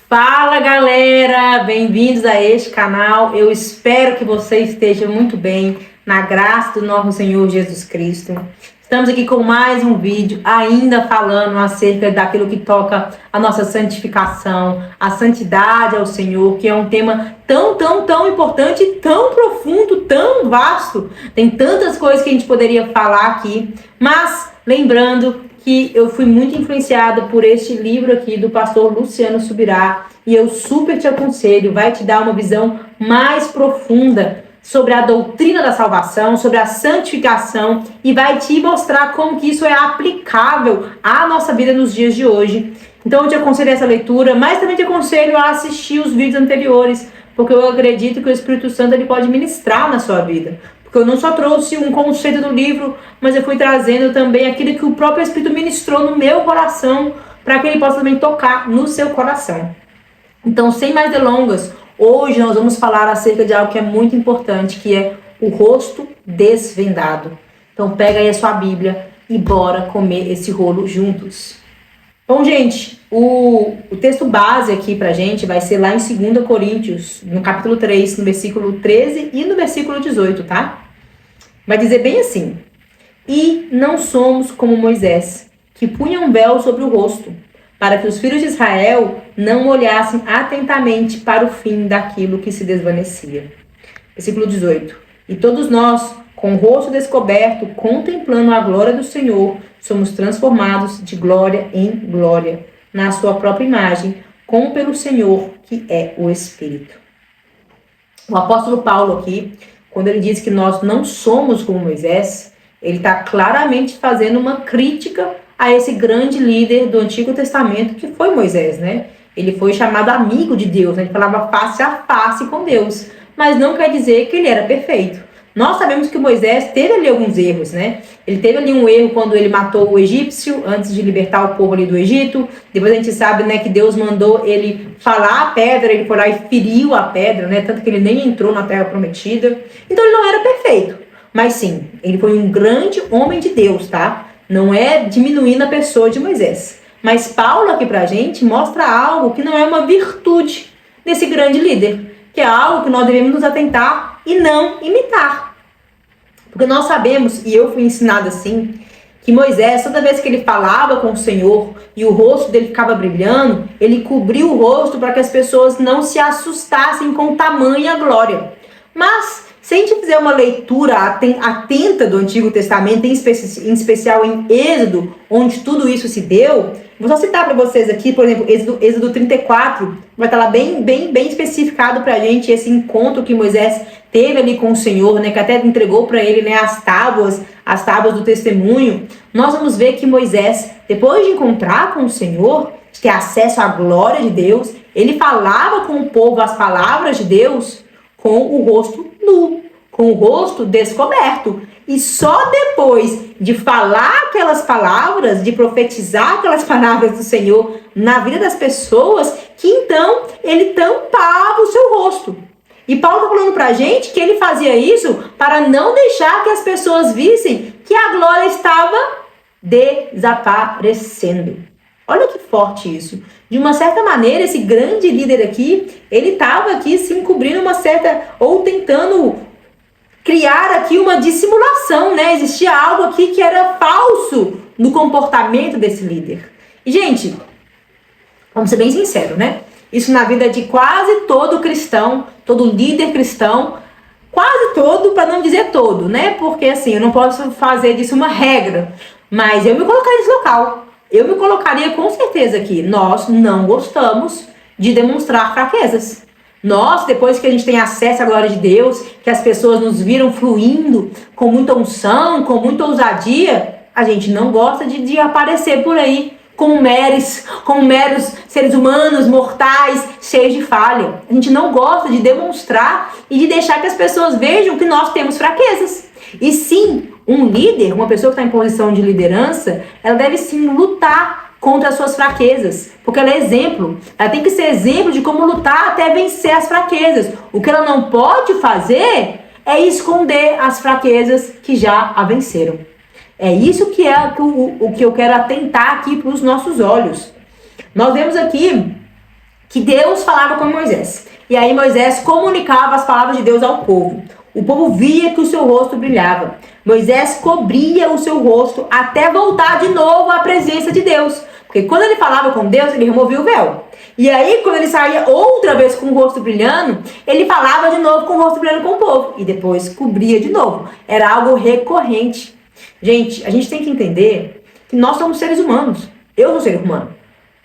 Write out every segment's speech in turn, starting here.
Fala galera, bem-vindos a este canal. Eu espero que você esteja muito bem, na graça do nosso Senhor Jesus Cristo. Estamos aqui com mais um vídeo, ainda falando acerca daquilo que toca a nossa santificação, a santidade ao Senhor, que é um tema tão importante, tão profundo, tão vasto. Tem tantas coisas que a gente poderia falar aqui, mas lembrando que eu fui muito influenciada por este livro aqui do pastor Luciano Subirá, e eu super te aconselho, vai te dar uma visão mais profunda sobre a doutrina da salvação, sobre a santificação, e vai te mostrar como que isso é aplicável à nossa vida nos dias de hoje. Então eu te aconselho essa leitura, mas também te aconselho a assistir os vídeos anteriores, porque eu acredito que o Espírito Santo ele pode ministrar na sua vida. Porque eu não só trouxe um conceito do livro, mas eu fui trazendo também aquilo que o próprio Espírito ministrou no meu coração, para que ele possa também tocar no seu coração. Então, sem mais delongas, hoje nós vamos falar acerca de algo que é muito importante, que é o rosto desvendado. Então, pega aí a sua Bíblia e bora comer esse rolo juntos. Bom, gente, o texto base aqui pra gente vai ser lá em 2 Coríntios, no capítulo 3, no versículo 13 e no versículo 18, tá? Vai dizer bem assim: E não somos como Moisés, que punha um véu sobre o rosto, para que os filhos de Israel não olhassem atentamente para o fim daquilo que se desvanecia. Versículo 18. E todos nós, com o rosto descoberto, contemplando a glória do Senhor, somos transformados de glória em glória, na sua própria imagem, como pelo Senhor, que é o Espírito. O apóstolo Paulo aqui, quando ele diz que nós não somos como Moisés, ele está claramente fazendo uma crítica a esse grande líder do Antigo Testamento, que foi Moisés, né? Ele foi chamado amigo de Deus, né? Ele falava face a face com Deus, mas não quer dizer que ele era perfeito. Nós sabemos que Moisés teve ali alguns erros, né? Ele teve ali um erro quando ele matou o egípcio, antes de libertar o povo ali do Egito. Depois a gente sabe, né, que Deus mandou ele falar a pedra, ele foi lá e feriu a pedra, né? Tanto que ele nem entrou na terra prometida. Então ele não era perfeito. Mas sim, ele foi um grande homem de Deus, tá? Não é diminuindo a pessoa de Moisés. Mas Paulo aqui pra gente mostra algo que não é uma virtude desse grande líder, que é algo que nós devemos nos atentar e não imitar. Porque nós sabemos, e eu fui ensinada assim, que Moisés, toda vez que ele falava com o Senhor e o rosto dele ficava brilhando, ele cobriu o rosto para que as pessoas não se assustassem com tamanha glória. Mas, se a gente fizer uma leitura atenta do Antigo Testamento, em especial em Êxodo, onde tudo isso se deu, vou só citar para vocês aqui, por exemplo, Êxodo 34, vai estar lá bem especificado para a gente esse encontro que Moisés teve ali com o Senhor, né, que até entregou para ele, né, as tábuas do testemunho. Nós vamos ver que Moisés, depois de encontrar com o Senhor, de ter acesso à glória de Deus, ele falava com o povo as palavras de Deus com o rosto nu, com o rosto descoberto. E só depois de falar aquelas palavras, de profetizar aquelas palavras do Senhor na vida das pessoas, que então ele tampava o seu rosto. E Paulo está falando pra gente que ele fazia isso para não deixar que as pessoas vissem que a glória estava desaparecendo. Olha que forte isso. De uma certa maneira, esse grande líder aqui, ele estava aqui se encobrindo uma certa, ou tentando criar aqui uma dissimulação, né? Existia algo aqui que era falso no comportamento desse líder. E, gente, vamos ser bem sinceros, né? Isso na vida de quase todo cristão, todo líder cristão, quase todo, para não dizer todo, né? Porque, assim, eu não posso fazer disso uma regra, mas eu me colocaria nesse local. Eu me colocaria com certeza aqui. Nós não gostamos de demonstrar fraquezas. Nós, depois que a gente tem acesso à glória de Deus, que as pessoas nos viram fluindo com muita unção, com muita ousadia, a gente não gosta de aparecer por aí como meros seres humanos, mortais, cheios de falha. A gente não gosta de demonstrar e de deixar que as pessoas vejam que nós temos fraquezas. E sim, um líder, uma pessoa que está em posição de liderança, ela deve sim lutar contra as suas fraquezas, porque ela é exemplo. Ela tem que ser exemplo de como lutar até vencer as fraquezas. O que ela não pode fazer é esconder as fraquezas que já a venceram. É isso que é o que eu quero atentar aqui para os nossos olhos. Nós vemos aqui que Deus falava com Moisés. E aí Moisés comunicava as palavras de Deus ao povo. O povo via que o seu rosto brilhava. Moisés cobria o seu rosto até voltar de novo à presença de Deus. Porque quando ele falava com Deus, ele removia o véu. E aí, quando ele saía outra vez com o rosto brilhando, ele falava de novo com o rosto brilhando com o povo. E depois cobria de novo. Era algo recorrente. Gente, a gente tem que entender que nós somos seres humanos. Eu sou ser humano.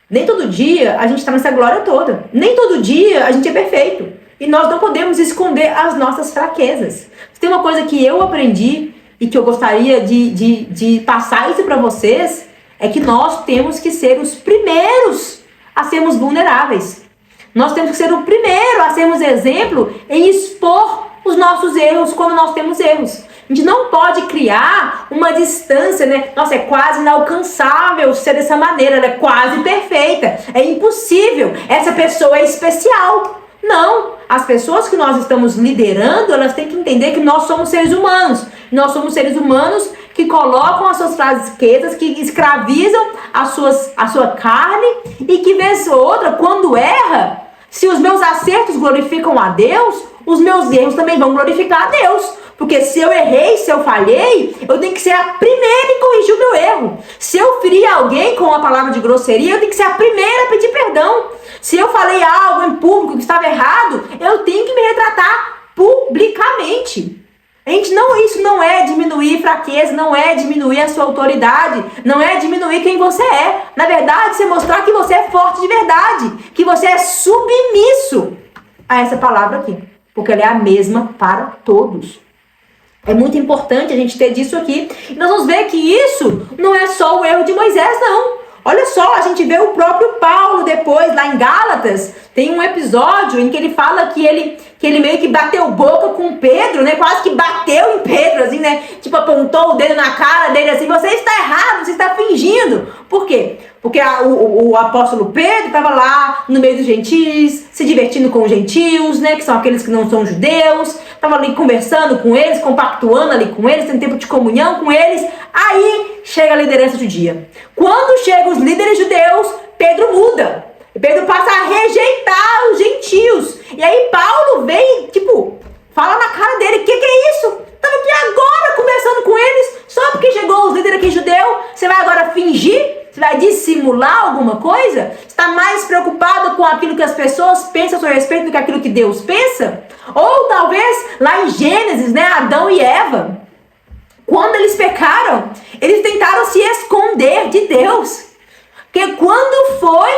Nem todo dia a gente está nessa glória toda. Nem todo dia a gente é perfeito. E nós não podemos esconder as nossas fraquezas. Tem uma coisa que eu aprendi e que eu gostaria de passar isso para vocês, é que nós temos que ser os primeiros a sermos vulneráveis. Nós temos que ser o primeiro a sermos exemplo em expor os nossos erros quando nós temos erros. A gente não pode criar uma distância, né? Nossa, é quase inalcançável ser dessa maneira, ela é quase perfeita, é impossível, essa pessoa é especial. Não, as pessoas que nós estamos liderando, elas têm que entender que nós somos seres humanos. Nós somos seres humanos que colocam as suas fraquezas, que escravizam a sua carne e que, vez ou outra, quando erra, se os meus acertos glorificam a Deus, os meus erros também vão glorificar a Deus. Porque se eu errei, se eu falhei, eu tenho que ser a primeira em corrigir o meu erro. Se eu ferir alguém com uma palavra de grosseria, eu tenho que ser a primeira a pedir perdão. Se eu falei algo em público que estava errado, eu tenho que me retratar publicamente. Isso não é diminuir fraqueza, não é diminuir a sua autoridade, não é diminuir quem você é. Na verdade, você mostrar que você é forte de verdade, que você é submisso a essa palavra aqui, porque ela é a mesma para todos. É muito importante a gente ter disso aqui. E nós vamos ver que isso não é só o erro de Moisés, não. Olha só, a gente vê o próprio Paulo depois, lá em Gálatas, tem um episódio em que ele fala que ele meio que bateu boca com Pedro, né? Quase que bateu em Pedro, assim, né? Tipo, apontou o dedo na cara dele assim, você está errado, você está fingindo. Por quê? Porque o apóstolo Pedro estava lá no meio dos gentios, se divertindo com os gentios, né? Que são aqueles que não são judeus. Estava ali conversando com eles, compactuando ali com eles, tendo tempo de comunhão com eles. Aí chega a liderança judia. Quando chegam os líderes judeus, Pedro muda. Pedro passa a rejeitar os gentios. E aí Paulo vem, fala na cara dele, que é isso? Estava aqui agora conversando com eles, só porque chegou os líderes aqui judeu, você vai agora fingir? Você vai dissimular alguma coisa? Você está mais preocupado com aquilo que as pessoas pensam a seu respeito do que aquilo que Deus pensa? Ou talvez lá em Gênesis, né, Adão e Eva, quando eles pecaram, eles tentaram se esconder de Deus. Porque quando foi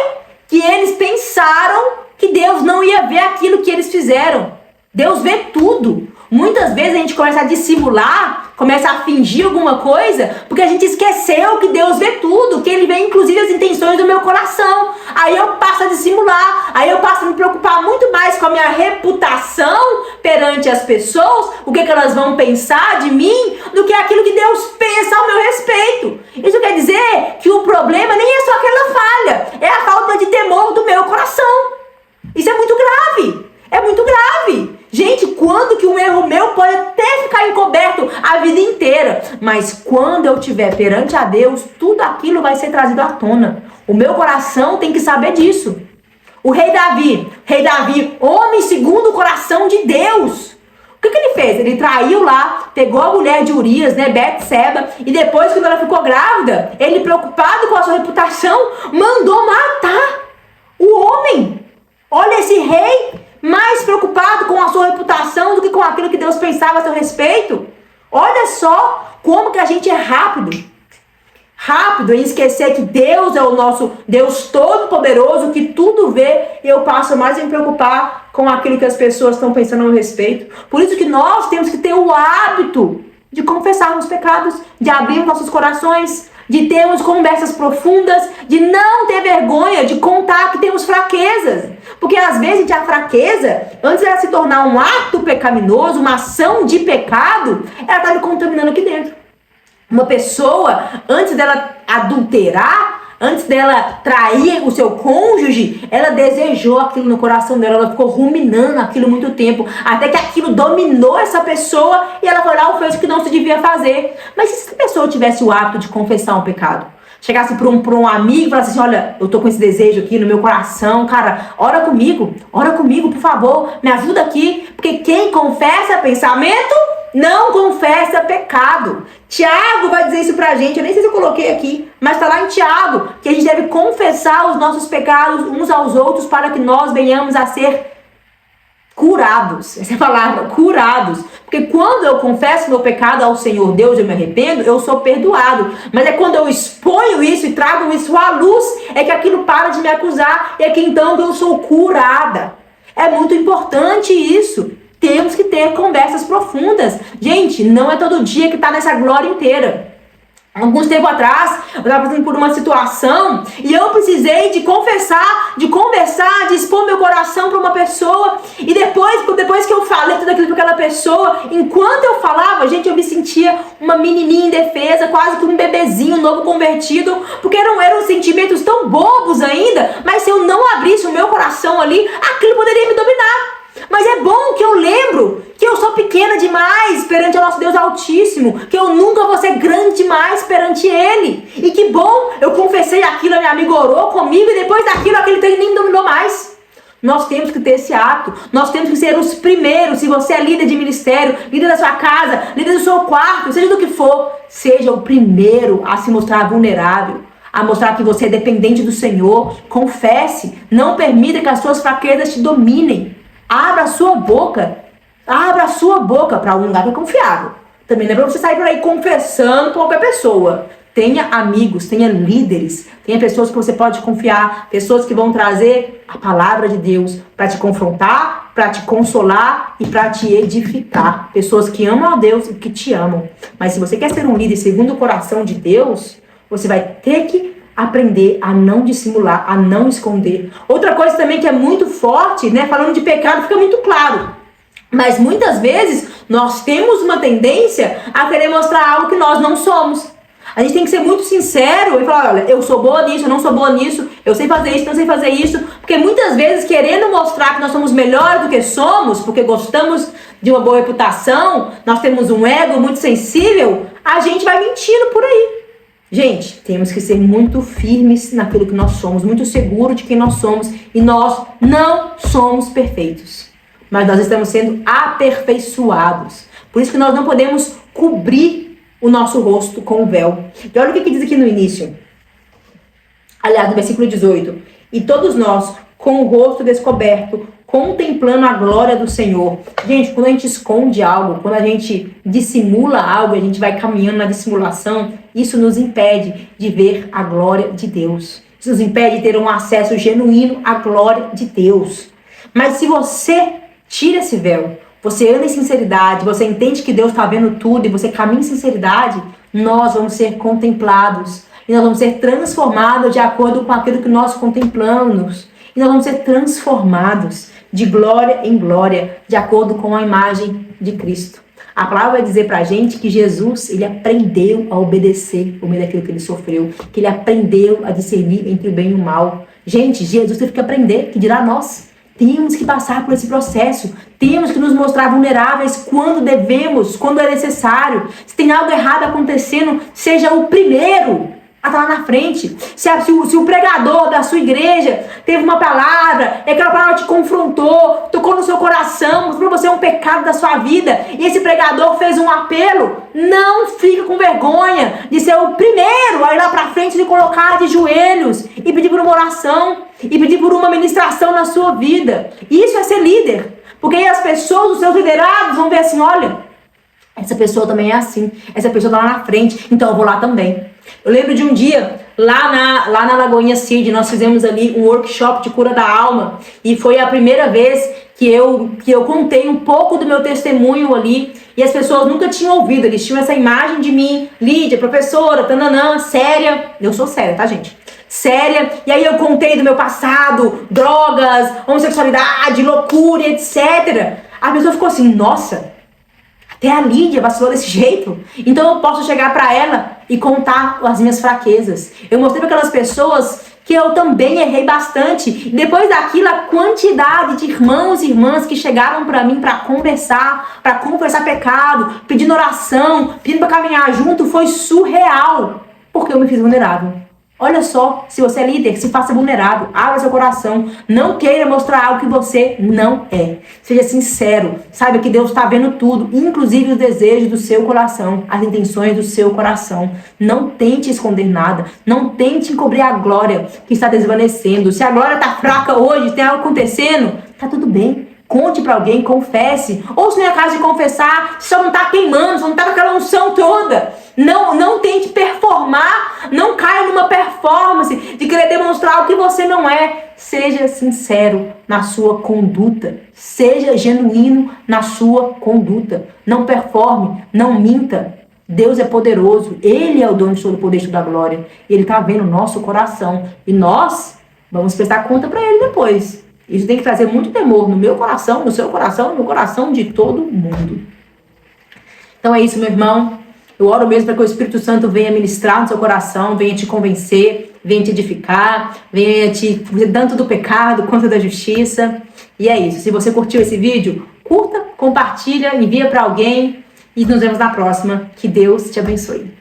que eles pensaram que Deus não ia ver aquilo que eles fizeram? Deus vê tudo. Muitas vezes a gente começa a dissimular, começa a fingir alguma coisa, porque a gente esqueceu que Deus vê tudo, que Ele vê inclusive as intenções do meu coração. Aí eu passo a dissimular, aí eu passo a me preocupar muito mais com a minha reputação perante as pessoas, o que elas vão pensar de mim, do que aquilo que Deus pensa ao meu respeito. Isso quer dizer que o problema nem é só aquela falha, é a falta de temor do meu coração. Isso é muito grave, é muito grave. Gente, quando que um erro meu pode até ficar encoberto a vida inteira, mas quando eu estiver perante a Deus, tudo aquilo vai ser trazido à tona. O meu coração tem que saber disso. O rei Davi, homem segundo o coração de Deus. O que ele fez? Ele traiu lá, pegou a mulher de Urias, né, Betseba, e depois, quando ela ficou grávida, ele, preocupado com a sua reputação, mandou matar o homem. Olha esse rei, mais preocupado com a sua reputação do que com aquilo que Deus pensava a seu respeito. Olha só como que a gente é rápido em esquecer que Deus é o nosso Deus todo-poderoso, que tudo vê, e eu passo mais a me preocupar com aquilo que as pessoas estão pensando a meu respeito. Por isso que nós temos que ter o hábito de confessar os pecados, de abrir nossos corações, de termos conversas profundas, de não ter vergonha de contar que temos fraquezas. Porque às vezes a fraqueza, antes de ela se tornar um ato pecaminoso, uma ação de pecado, ela está me contaminando aqui dentro. Uma pessoa, antes dela adulterar, antes dela trair o seu cônjuge, ela desejou aquilo no coração dela, ela ficou ruminando aquilo muito tempo, até que aquilo dominou essa pessoa e ela foi lá e fez o que não se devia fazer. Mas se essa pessoa tivesse o hábito de confessar um pecado, chegasse para um amigo e falasse assim, olha, eu tô com esse desejo aqui no meu coração, cara, ora comigo, por favor, me ajuda aqui, porque quem confessa pensamento, não confessa pecado. Tiago vai dizer isso pra gente, eu nem sei se eu coloquei aqui, mas tá lá em Tiago, que a gente deve confessar os nossos pecados uns aos outros para que nós venhamos a ser curados. Essa é a palavra, curados. Porque quando eu confesso meu pecado ao Senhor Deus, eu me arrependo, eu sou perdoado. Mas é quando eu exponho isso e trago isso à luz, é que aquilo para de me acusar, e é que então eu sou curada. É muito importante isso. Temos que ter conversas profundas. Gente, não é todo dia que tá nessa glória inteira. Alguns tempo atrás, eu estava passando por uma situação e eu precisei de confessar, de conversar, de expor meu coração para uma pessoa. E depois que eu falei tudo aquilo para aquela pessoa, enquanto eu falava, gente, eu me sentia uma menininha indefesa, quase que um bebezinho novo convertido, porque eram sentimentos tão bobos ainda, mas se eu não abrisse o meu coração ali, aquilo poderia me dominar. Mas é bom que eu lembro que eu sou pequena demais perante o nosso Deus Altíssimo, que eu nunca vou ser grande demais perante Ele. E que bom, eu confessei aquilo, a minha amiga orou comigo, e depois daquilo, aquele trem nem me dominou mais. Nós temos que ter esse ato, nós temos que ser os primeiros. Se você é líder de ministério, líder da sua casa, líder do seu quarto, seja do que for, seja o primeiro a se mostrar vulnerável, a mostrar que você é dependente do Senhor. Confesse, não permita que as suas fraquezas te dominem. Abra a sua boca para um lugar que é confiável. Também não é para você sair por aí confessando com qualquer pessoa. Tenha amigos, tenha líderes, tenha pessoas que você pode confiar, pessoas que vão trazer a palavra de Deus para te confrontar, para te consolar e para te edificar. Pessoas que amam a Deus e que te amam. Mas se você quer ser um líder segundo o coração de Deus, você vai ter que aprender a não dissimular, a não esconder. Outra coisa também que é muito forte, né? Falando de pecado, fica muito claro. Mas muitas vezes nós temos uma tendência a querer mostrar algo que nós não somos. A gente tem que ser muito sincero e falar, olha, eu sou boa nisso, eu não sou boa nisso, eu sei fazer isso, não sei fazer isso. Porque muitas vezes, querendo mostrar que nós somos melhores do que somos, porque gostamos de uma boa reputação, nós temos um ego muito sensível, a gente vai mentindo por aí. Gente, temos que ser muito firmes naquilo que nós somos, muito seguros de quem nós somos, e nós não somos perfeitos, mas nós estamos sendo aperfeiçoados. Por isso que nós não podemos cobrir o nosso rosto com o véu. E olha o que diz aqui no início, aliás, no versículo 18: e todos nós, com o rosto descoberto, contemplando a glória do Senhor. Gente, quando a gente esconde algo, quando a gente dissimula algo, a gente vai caminhando na dissimulação, isso nos impede de ver a glória de Deus. Isso nos impede de ter um acesso genuíno à glória de Deus. Mas se você tira esse véu, você anda em sinceridade, você entende que Deus está vendo tudo e você caminha em sinceridade, nós vamos ser contemplados. E nós vamos ser transformados de acordo com aquilo que nós contemplamos. E nós vamos ser transformados de glória em glória, de acordo com a imagem de Cristo. A palavra vai dizer pra gente que Jesus, ele aprendeu a obedecer por meio daquilo que ele sofreu, que ele aprendeu a discernir entre o bem e o mal. Gente, Jesus teve que aprender, que dirá nós. Temos que passar por esse processo, temos que nos mostrar vulneráveis quando devemos, quando é necessário. Se tem algo errado acontecendo, seja o primeiro a estar lá na frente. Se o pregador da sua igreja teve uma palavra, e aquela palavra te confrontou, tocou no seu coração, mostrou pra você um pecado da sua vida, e esse pregador fez um apelo, não fica com vergonha de ser o primeiro a ir lá pra frente, de colocar de joelhos e pedir por uma oração, e pedir por uma ministração na sua vida. Isso é ser líder, porque aí as pessoas, os seus liderados, vão ver assim, olha, essa pessoa também é assim, essa pessoa tá lá na frente, então eu vou lá também. Eu lembro de um dia, lá na Lagoinha Cid, nós fizemos ali um workshop de cura da alma, e foi a primeira vez que eu contei um pouco do meu testemunho ali, e as pessoas nunca tinham ouvido, eles tinham essa imagem de mim, Lídia, professora, tananã, séria. Eu sou séria, tá, gente? Séria, e aí eu contei do meu passado, drogas, homossexualidade, loucura, etc. A pessoa ficou assim, nossa, até a Lídia vacilou desse jeito, então eu posso chegar pra ela e contar as minhas fraquezas. Eu mostrei para aquelas pessoas que eu também errei bastante. E depois daquilo, a quantidade de irmãos e irmãs que chegaram pra mim pra conversar pecado, pedindo oração, pedindo pra caminhar junto, foi surreal, porque eu me fiz vulnerável. Olha só, se você é líder, se faça vulnerável, abra seu coração, não queira mostrar algo que você não é. Seja sincero, saiba que Deus está vendo tudo, inclusive os desejos do seu coração, as intenções do seu coração. Não tente esconder nada, não tente encobrir a glória que está desvanecendo. Se a glória está fraca hoje, tem algo acontecendo, tá tudo bem. Conte para alguém, confesse. Ou se não é caso de confessar, só não está queimando, só não está com aquela unção toda. Não tente performar, não caia numa performance de querer demonstrar o que você não é. Seja sincero na sua conduta. Seja genuíno na sua conduta. Não performe, não minta. Deus é poderoso, Ele é o dono de todo o poder e da glória. Ele está vendo o nosso coração. E nós vamos prestar conta para Ele depois. Isso tem que trazer muito temor no meu coração, no seu coração, no coração de todo mundo. Então é isso, meu irmão. Eu oro mesmo para que o Espírito Santo venha ministrar no seu coração, venha te convencer, venha te edificar, venha te tanto do pecado quanto da justiça. E é isso. Se você curtiu esse vídeo, curta, compartilha, envia para alguém e nos vemos na próxima. Que Deus te abençoe.